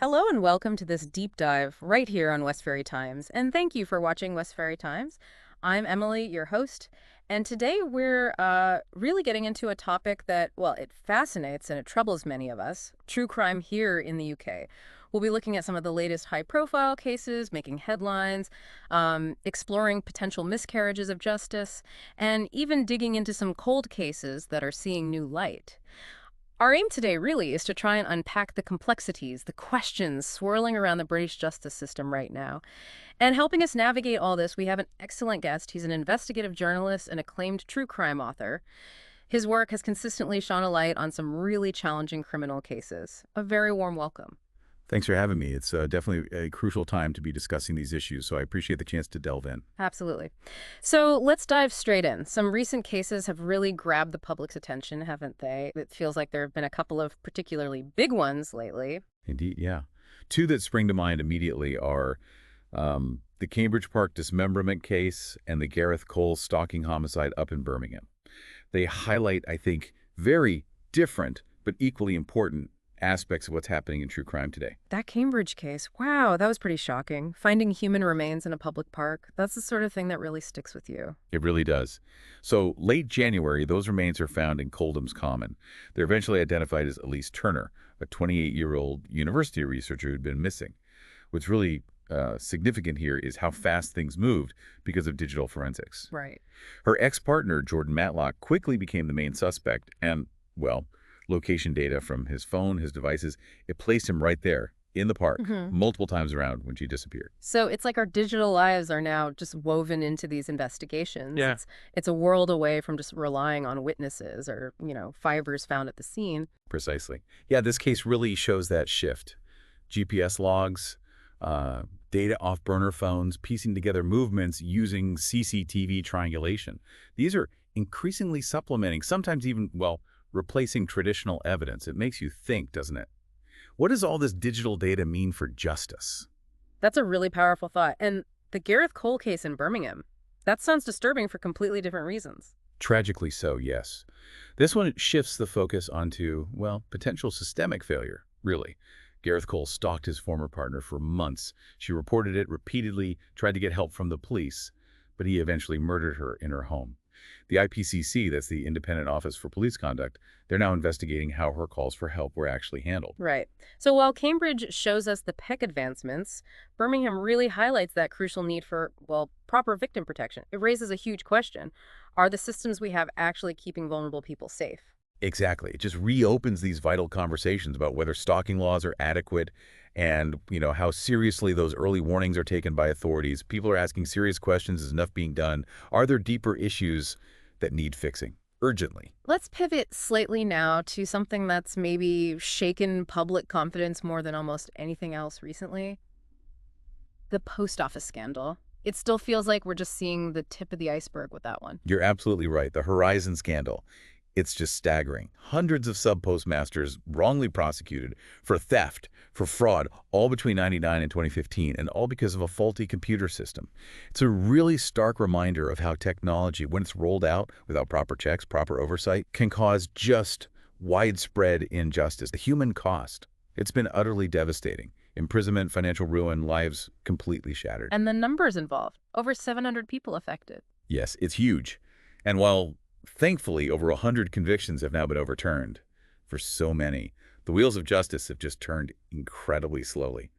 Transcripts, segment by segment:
Hello and welcome to this deep dive right here on Westferry Times. And thank you for watching Westferry Times. I'm Emily, your host, and today we're really getting into a topic that, well, it fascinates and it troubles many of us, true crime here in the UK. We'll be looking at some of the latest high-profile cases, making headlines, exploring potential miscarriages of justice, and even digging into some cold cases that are seeing new light. Our aim today really is to try and unpack the complexities, the questions swirling around the British justice system right now. And helping us navigate all this, we have an excellent guest. He's an investigative journalist and acclaimed true crime author. His work has consistently shone a light on some really challenging criminal cases. A very warm welcome. Thanks for having me. It's definitely a crucial time to be discussing these issues, so I appreciate the chance to delve in. Absolutely. So let's dive straight in. Some recent cases have really grabbed the public's attention, haven't they? It feels like there have been a couple of particularly big ones lately. Indeed, yeah. Two that spring to mind immediately are the Cambridge Park dismemberment case and the Gareth Cole stalking homicide up in Birmingham. They highlight, I think, very different but equally important aspects of what's happening in true crime today. That Cambridge case, wow, that was pretty shocking. Finding human remains in a public park, that's the sort of thing that really sticks with you. It really does. So late January, those remains are found in Coldham's Common. They're eventually identified as Elise Turner, a 28-year-old university researcher who'd been missing. What's really significant here is how fast things moved because of digital forensics. Right. Her ex-partner, Jordan Matlock, quickly became the main suspect, and, well, location data from his phone, his devices, it placed him right there in the park multiple times around when she disappeared. So it's like our digital lives are now just woven into these investigations. Yeah. It's a world away from just relying on witnesses or, fibers found at the scene. Precisely. Yeah, this case really shows that shift. GPS logs, data off burner phones, piecing together movements using CCTV triangulation. These are increasingly supplementing, sometimes even, well, replacing traditional evidence. It makes you think, doesn't it? What does all this digital data mean for justice? That's a really powerful thought. And the Gareth Cole case in Birmingham, that sounds disturbing for completely different reasons. Tragically so, yes. This one shifts the focus onto, well, potential systemic failure, really. Gareth Cole stalked his former partner for months. She reported it repeatedly, tried to get help from the police, but he eventually murdered her in her home. The IPCC, that's the Independent Office for Police Conduct, they're now investigating how her calls for help were actually handled. Right. So while Cambridge shows us the PEC advancements, Birmingham really highlights that crucial need for, well, proper victim protection. It raises a huge question. Are the systems we have actually keeping vulnerable people safe? Exactly. It just reopens these vital conversations about whether stalking laws are adequate and, how seriously those early warnings are taken by authorities. People are asking serious questions. Is enough being done? Are there deeper issues that need fixing urgently? Let's pivot slightly now to something that's maybe shaken public confidence more than almost anything else recently. The post office scandal. It still feels like we're just seeing the tip of the iceberg with that one. You're absolutely right. The Horizon scandal. It's just staggering. Hundreds of sub-postmasters wrongly prosecuted for theft, for fraud, all between 1999 and 2015, and all because of a faulty computer system. It's a really stark reminder of how technology, when it's rolled out without proper checks, proper oversight, can cause just widespread injustice. The human cost. It's been utterly devastating. Imprisonment, financial ruin, lives completely shattered. And the numbers involved. Over 700 people affected. Yes, it's huge. And while thankfully, over 100 convictions have now been overturned. For so many, the wheels of justice have just turned incredibly slowly.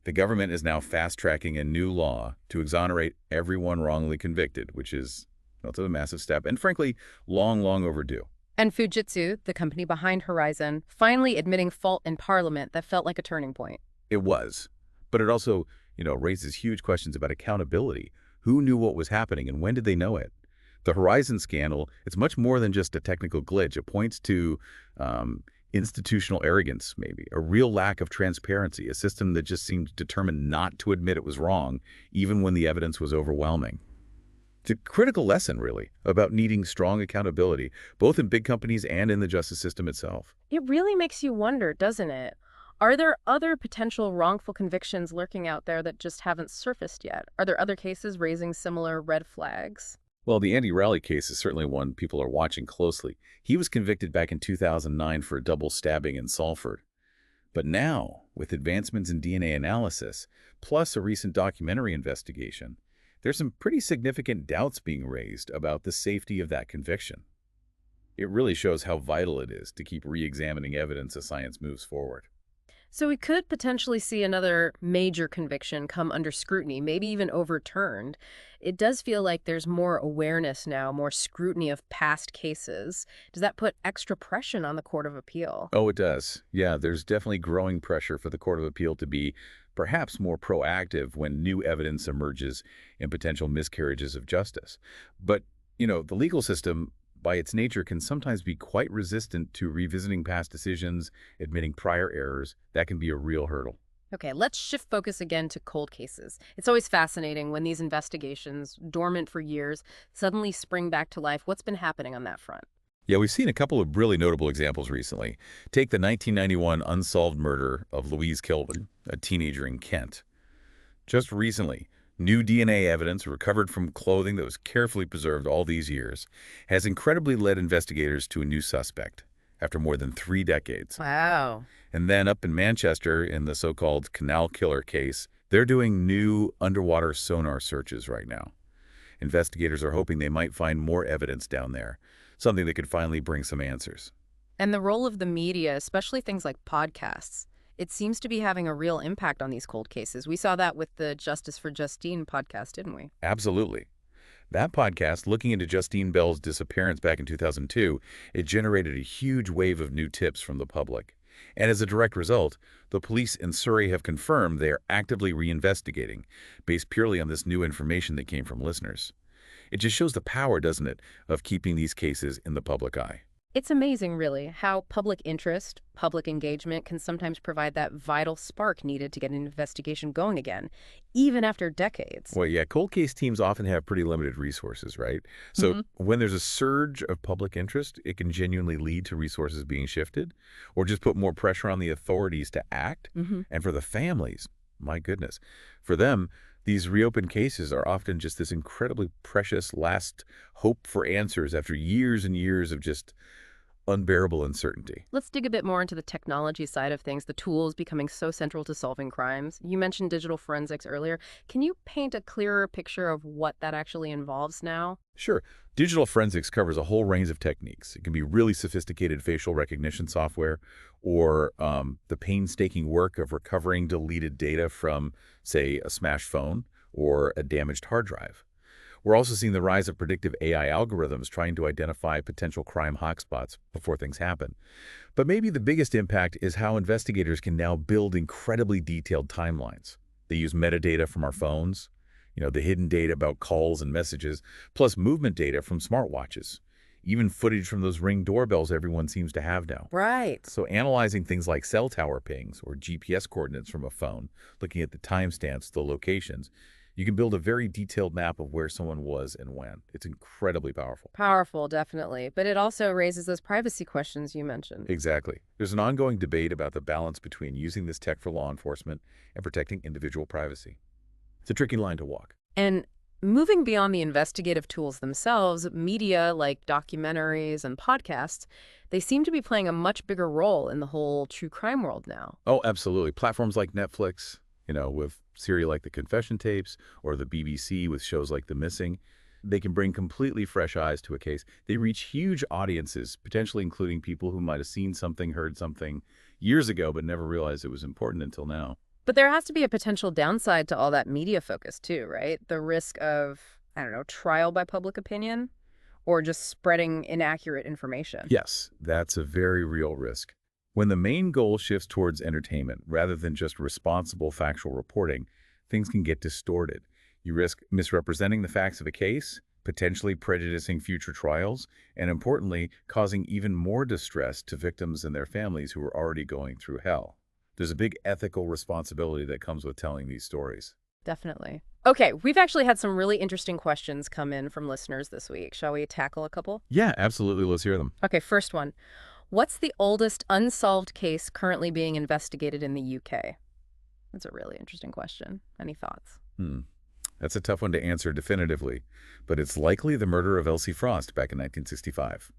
The government is now fast-tracking a new law to exonerate everyone wrongly convicted, which is a massive step and, frankly, long, long overdue. And Fujitsu, the company behind Horizon, finally admitting fault in Parliament that felt like a turning point. It was. But it also, raises huge questions about accountability. Who knew what was happening and when did they know it? The Horizon scandal, it's much more than just a technical glitch. It points to institutional arrogance, maybe, a real lack of transparency, a system that just seemed determined not to admit it was wrong, even when the evidence was overwhelming. It's a critical lesson, really, about needing strong accountability, both in big companies and in the justice system itself. It really makes you wonder, doesn't it? Are there other potential wrongful convictions lurking out there that just haven't surfaced yet? Are there other cases raising similar red flags? Well, the Andy Raleigh case is certainly one people are watching closely. He was convicted back in 2009 for a double stabbing in Salford. But now, with advancements in DNA analysis, plus a recent documentary investigation, there's some pretty significant doubts being raised about the safety of that conviction. It really shows how vital it is to keep re-examining evidence as science moves forward. So we could potentially see another major conviction come under scrutiny, maybe even overturned. It does feel like there's more awareness now, more scrutiny of past cases. Does that put extra pressure on the Court of Appeal? Oh, it does. Yeah, there's definitely growing pressure for the Court of Appeal to be perhaps more proactive when new evidence emerges in potential miscarriages of justice. But, the legal system, by its nature, can sometimes be quite resistant to revisiting past decisions, admitting prior errors. That can be a real hurdle. Okay, let's shift focus again to cold cases. It's always fascinating when these investigations, dormant for years, suddenly spring back to life. What's been happening on that front? Yeah, we've seen a couple of really notable examples recently. Take the 1991 unsolved murder of Louise Kilburn, a teenager in Kent. Just recently, new DNA evidence recovered from clothing that was carefully preserved all these years has incredibly led investigators to a new suspect after more than 3 decades. Wow. And then up in Manchester, in the so-called Canal Killer case, they're doing new underwater sonar searches right now. Investigators are hoping they might find more evidence down there, something that could finally bring some answers. And the role of the media, especially things like podcasts, it seems to be having a real impact on these cold cases. We saw that with the Justice for Justine podcast, didn't we? Absolutely. That podcast, looking into Justine Bell's disappearance back in 2002, it generated a huge wave of new tips from the public. And as a direct result, the police in Surrey have confirmed they are actively reinvestigating, based purely on this new information that came from listeners. It just shows the power, doesn't it, of keeping these cases in the public eye. It's amazing, really, how public interest, public engagement can sometimes provide that vital spark needed to get an investigation going again, even after decades. Well, yeah, cold case teams often have pretty limited resources, right? So Hmm. when there's a surge of public interest, it can genuinely lead to resources being shifted or just put more pressure on the authorities to act. Hmm. And for the families, my goodness, for them, these reopened cases are often just this incredibly precious last hope for answers after years and years of just unbearable uncertainty. Let's dig a bit more into the technology side of things, the tools becoming so central to solving crimes. You mentioned digital forensics earlier. Can you paint a clearer picture of what that actually involves now? Sure. Digital forensics covers a whole range of techniques. It can be really sophisticated facial recognition software or the painstaking work of recovering deleted data from, say, a smashed phone or a damaged hard drive. We're also seeing the rise of predictive AI algorithms trying to identify potential crime hotspots before things happen. But maybe the biggest impact is how investigators can now build incredibly detailed timelines. They use metadata from our phones, the hidden data about calls and messages, plus movement data from smartwatches, even footage from those Ring doorbells everyone seems to have now. Right. So analyzing things like cell tower pings or GPS coordinates from a phone, looking at the timestamps, the locations, you can build a very detailed map of where someone was and when. It's incredibly powerful. Powerful, definitely. But it also raises those privacy questions you mentioned. Exactly. There's an ongoing debate about the balance between using this tech for law enforcement and protecting individual privacy. It's a tricky line to walk. And moving beyond the investigative tools themselves, media like documentaries and podcasts, they seem to be playing a much bigger role in the whole true crime world now. Oh, absolutely. Platforms like Netflix, with series like The Confession Tapes, or the BBC with shows like The Missing, they can bring completely fresh eyes to a case. They reach huge audiences, potentially including people who might have seen something, heard something years ago, but never realized it was important until now. But there has to be a potential downside to all that media focus too, right? The risk of, I don't know, trial by public opinion or just spreading inaccurate information. Yes, that's a very real risk. When the main goal shifts towards entertainment rather than just responsible factual reporting, things can get distorted. You risk misrepresenting the facts of a case, potentially prejudicing future trials, and importantly, causing even more distress to victims and their families who are already going through hell. There's a big ethical responsibility that comes with telling these stories. Definitely. Okay, we've actually had some really interesting questions come in from listeners this week. Shall we tackle a couple? Yeah, absolutely. Let's hear them. Okay, first one. What's the oldest unsolved case currently being investigated in the UK? That's a really interesting question. Any thoughts? That's a tough one to answer definitively, but it's likely the murder of Elsie Frost back in 1965.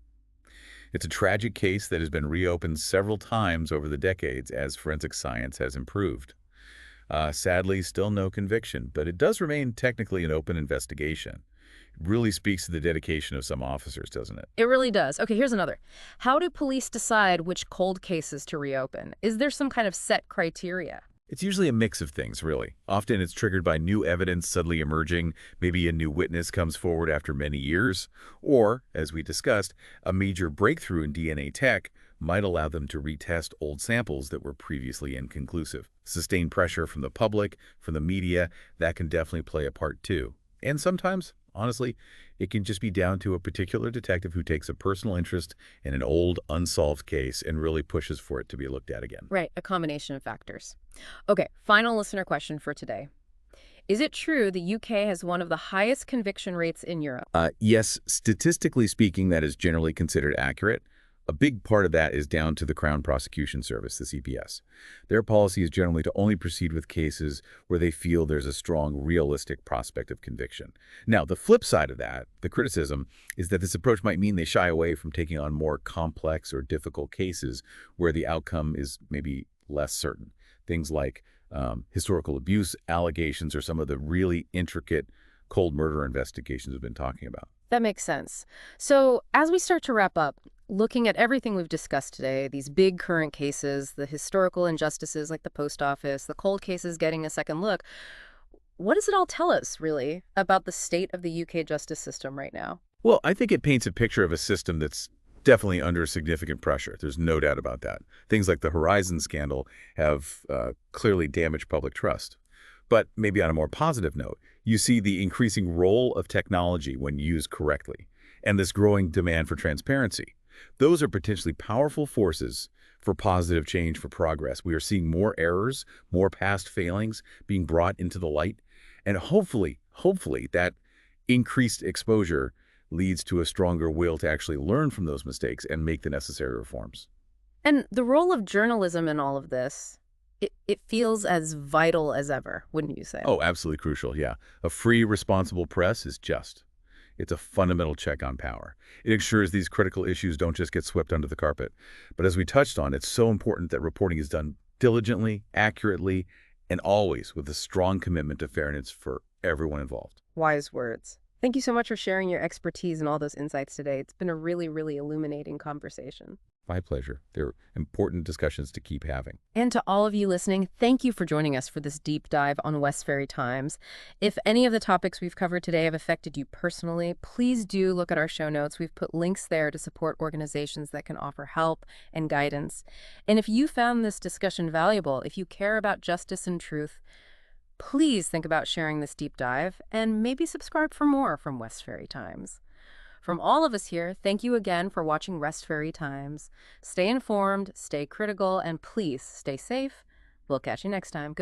It's a tragic case that has been reopened several times over the decades as forensic science has improved. Sadly, still no conviction, but it does remain technically an open investigation. It really speaks to the dedication of some officers, doesn't it? It really does. Okay, here's another. How do police decide which cold cases to reopen? Is there some kind of set criteria? It's usually a mix of things, really. Often it's triggered by new evidence suddenly emerging, maybe a new witness comes forward after many years, or, as we discussed, a major breakthrough in DNA tech might allow them to retest old samples that were previously inconclusive. Sustained pressure from the public, from the media, that can definitely play a part too. And sometimes, honestly, it can just be down to a particular detective who takes a personal interest in an old, unsolved case and really pushes for it to be looked at again. Right, a combination of factors. Okay, final listener question for today. Is it true the UK has one of the highest conviction rates in Europe? Yes, statistically speaking, that is generally considered accurate. A big part of that is down to the Crown Prosecution Service, the CPS. Their policy is generally to only proceed with cases where they feel there's a strong, realistic prospect of conviction. Now, the flip side of that, the criticism, is that this approach might mean they shy away from taking on more complex or difficult cases where the outcome is maybe less certain. Things like historical abuse allegations or some of the really intricate cold murder investigations we've been talking about. That makes sense. So, as we start to wrap up, looking at everything we've discussed today, these big current cases, the historical injustices like the post office, the cold cases getting a second look, what does it all tell us, really, about the state of the UK justice system right now? Well, I think it paints a picture of a system that's definitely under significant pressure. There's no doubt about that. Things like the Horizon scandal have clearly damaged public trust. But maybe on a more positive note, you see the increasing role of technology when used correctly, and this growing demand for transparency. Those are potentially powerful forces for positive change, for progress. We are seeing more errors, more past failings being brought into the light, and hopefully that increased exposure leads to a stronger will to actually learn from those mistakes and make the necessary reforms. And the role of journalism in all of this, it feels as vital as ever, wouldn't you say? Oh, absolutely crucial, yeah. A free, responsible press is just. It's a fundamental check on power. It ensures these critical issues don't just get swept under the carpet. But as we touched on, it's so important that reporting is done diligently, accurately, and always with a strong commitment to fairness for everyone involved. Wise words. Thank you so much for sharing your expertise and all those insights today. It's been a really, really illuminating conversation. My pleasure. They're important discussions to keep having. And to all of you listening, thank you for joining us for this deep dive on Westferry Times. If any of the topics we've covered today have affected you personally, please do look at our show notes. We've put links there to support organizations that can offer help and guidance. And if you found this discussion valuable, if you care about justice and truth, please think about sharing this deep dive and maybe subscribe for more from Westferry Times. From all of us here, thank you again for watching Westferry Times. Stay informed, stay critical, and please stay safe. We'll catch you next time.